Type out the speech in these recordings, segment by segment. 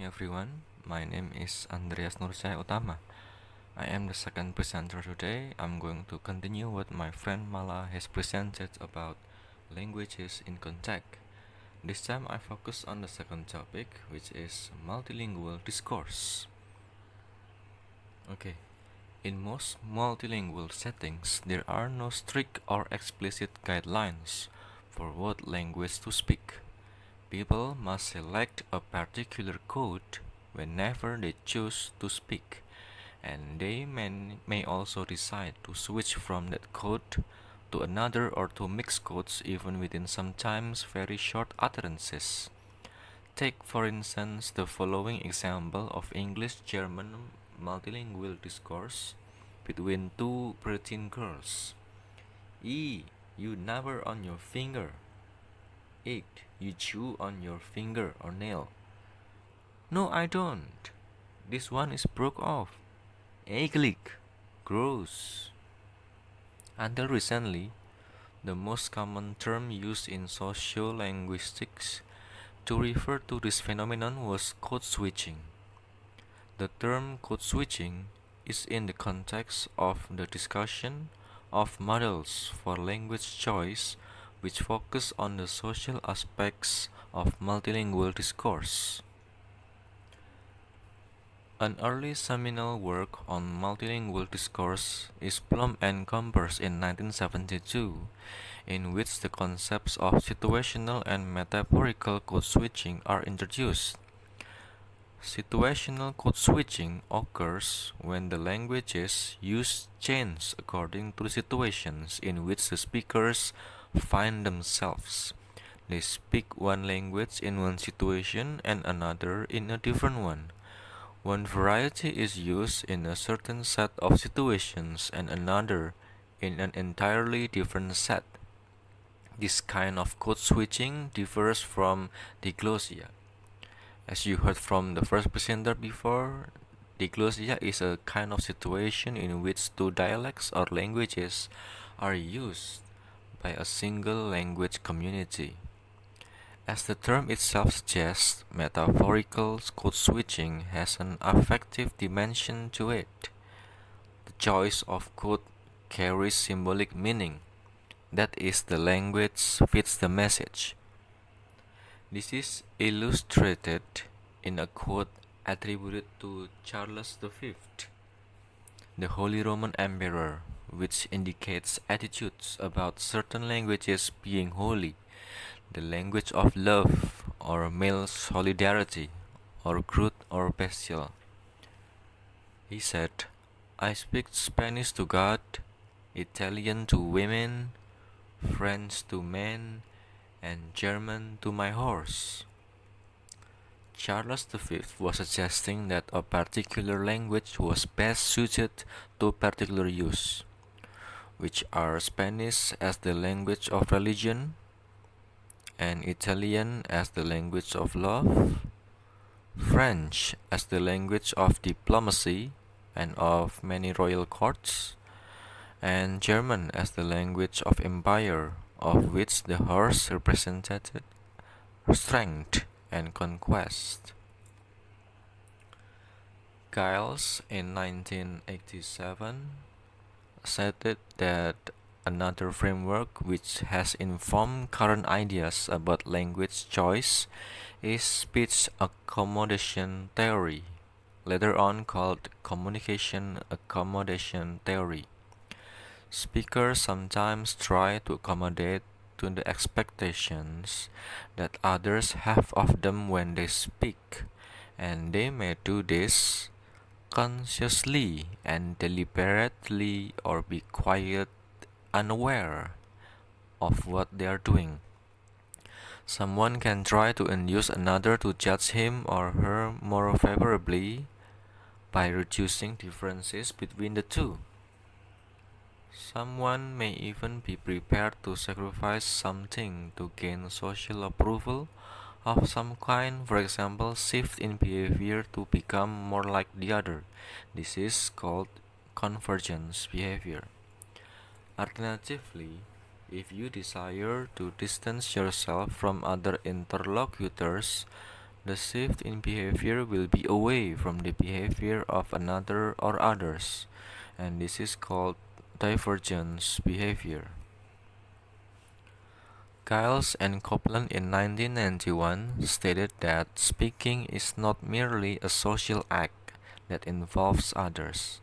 everyone, my name is Andreas Nursai Utama. I am the second presenter today. I'm going to continue what my friend Mala has presented about languages in contact. This time I focus on the second topic, which is multilingual discourse. Okay, in most multilingual settings, there are no strict or explicit guidelines for what language to speak. People must select a particular code whenever they choose to speak, and they may also decide to switch from that code to another or to mix codes even within sometimes very short utterances. Take, for instance, the following example of English-German multilingual discourse between two preteen girls. E, you nibble on your finger. 8. You chew on your finger or nail. No, I don't. This one is broke off. Click. Gross. Until recently, the most common term used in sociolinguistics to refer to this phenomenon was code switching. The term code switching is in the context of the discussion of models for language choice which focus on the social aspects of multilingual discourse. An early seminal work on multilingual discourse is Plum and Compers in 1972, in which the concepts of situational and metaphorical code switching are introduced. Situational code switching occurs when the languages used change according to the situations in which the speakers find themselves. They speak one language in one situation and another in a different one. One variety is used in a certain set of situations and another in an entirely different set. This kind of code switching differs from diglossia. As you heard from the first presenter before, diglossia is a kind of situation in which two dialects or languages are used by a single language community. As the term itself suggests, metaphorical code switching has an affective dimension to it. The choice of code carries symbolic meaning. That is, the language fits the message. This is illustrated in a quote attributed to Charles V, the Holy Roman Emperor, which indicates attitudes about certain languages being holy, the language of love, or male solidarity, or crude or bestial. He said, I speak Spanish to God, Italian to women, French to men, and German to my horse. Charles V was suggesting that a particular language was best suited to particular use, which are Spanish as the language of religion, and Italian as the language of love, French as the language of diplomacy and of many royal courts, and German as the language of empire, of which the horse represented strength and conquest. Giles in 1987 stated that another framework which has informed current ideas about language choice is speech accommodation theory, later on called communication accommodation theory. Speakers sometimes try to accommodate to the expectations that others have of them when they speak, and they may do this consciously and deliberately or be quite unaware of what they are doing. Someone can try to induce another to judge him or her more favorably by reducing differences between the two. Someone may even be prepared to sacrifice something to gain social approval of some kind, for example, shift in behavior to become more like the other. This is called convergence behavior. Alternatively, if you desire to distance yourself from other interlocutors, The shift in behavior will be away from the behavior of another or others, and this is called divergence behavior. Giles and Copeland in 1991 stated that speaking is not merely a social act that involves others.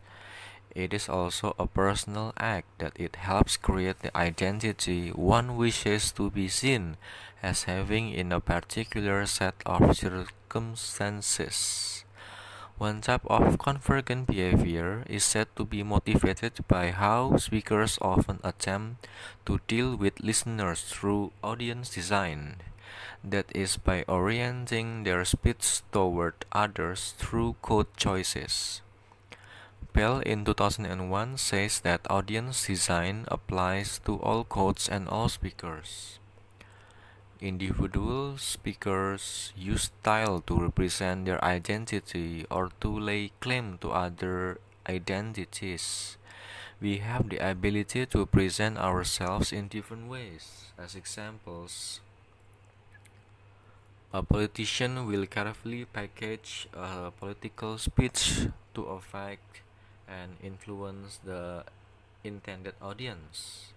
It is also a personal act that it helps create the identity one wishes to be seen as having in a particular set of circumstances. One type of convergent behavior is said to be motivated by how speakers often attempt to deal with listeners through audience design, that is, by orienting their speech toward others through quote choices. Bell in 2001 says that audience design applies to all quotes and all speakers. Individual speakers use style to represent their identity or to lay claim to other identities. We have the ability to present ourselves in different ways. As examples, a politician will carefully package a political speech to affect and influence the intended audience.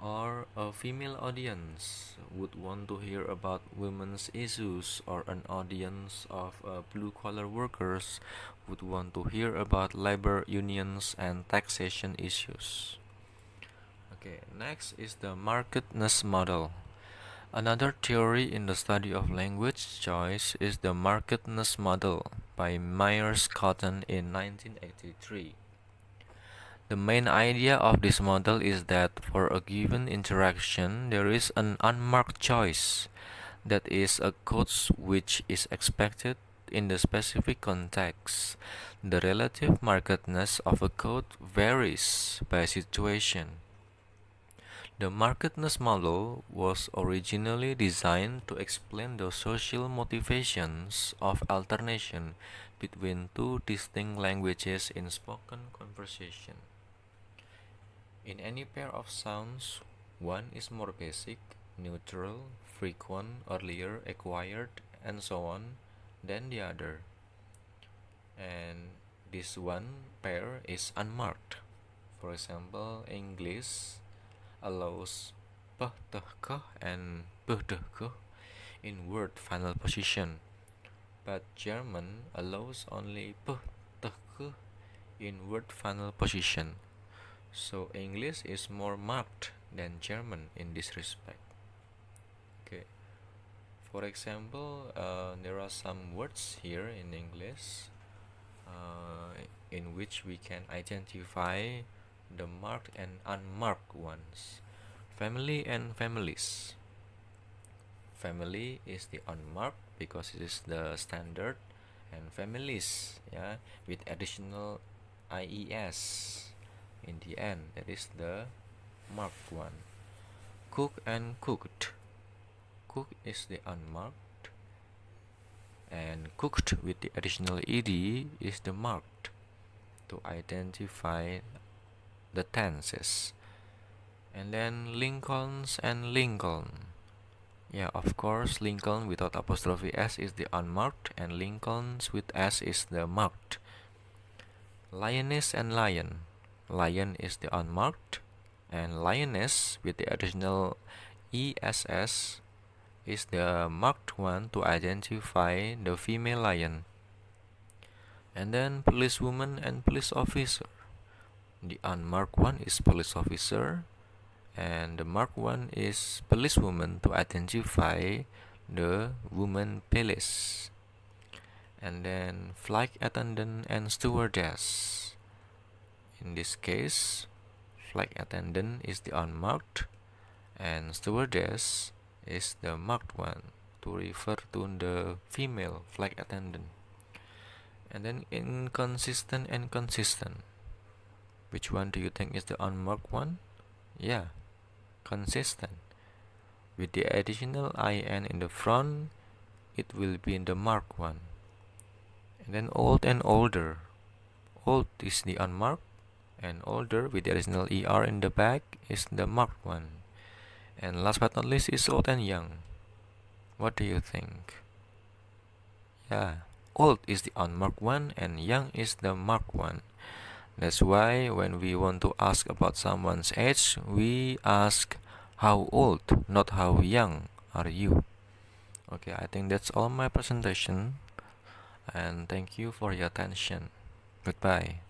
Or a female audience would want to hear about women's issues, or an audience of blue-collar workers would want to hear about labor unions and taxation issues. Okay, next is the markedness model. Another theory in the study of language choice is the markedness model by Myers-Cotton in 1983. The main idea of this model is that for a given interaction, there is an unmarked choice, that is, a quote which is expected in the specific context. The relative markedness of a quote varies by situation. The markedness model was originally designed to explain the social motivations of alternation between two distinct languages in spoken conversation. In any pair of sounds, one is more basic, neutral, frequent, earlier, acquired, and so on than the other. And this one pair is unmarked. For example, English allows p, t, k, and p, d, k in word final position, but German allows only p, t, k in word final position. So English is more marked than German in this respect. Okay. For example, there are some words here in English in which we can identify the marked and unmarked ones. Family and families. Family is the unmarked because it is the standard, and families, yeah, with additional ies in the end, that is the marked one. Cook and cooked. Cook is the unmarked, and cooked with the additional ed is the marked, to identify the tenses. And then Lincolns and Lincoln. Yeah, of course, Lincoln without apostrophe s is the unmarked, and Lincolns with s is the marked. Lioness and lion. Lion is the unmarked, and lioness with the additional ess is the marked one to identify the female lion. And then policewoman and police officer. The unmarked one is police officer, and the marked one is policewoman to identify the woman police. And then flight attendant and stewardess. In this case, flight attendant is the unmarked, and stewardess is the marked one to refer to the female flight attendant. And then inconsistent and consistent. Which one do you think is the unmarked one? Yeah, consistent. With the additional in in the front, it will be in the marked one. And then old and older. Old is the unmarked, and older with the additional er in the back is the marked one. And last but not least is old and young. What do you think? Yeah, old is the unmarked one and young is the marked one. That's why when we want to ask about someone's age, we ask how old, not how young are you. Okay, I think that's all my presentation, and thank you for your attention. Goodbye.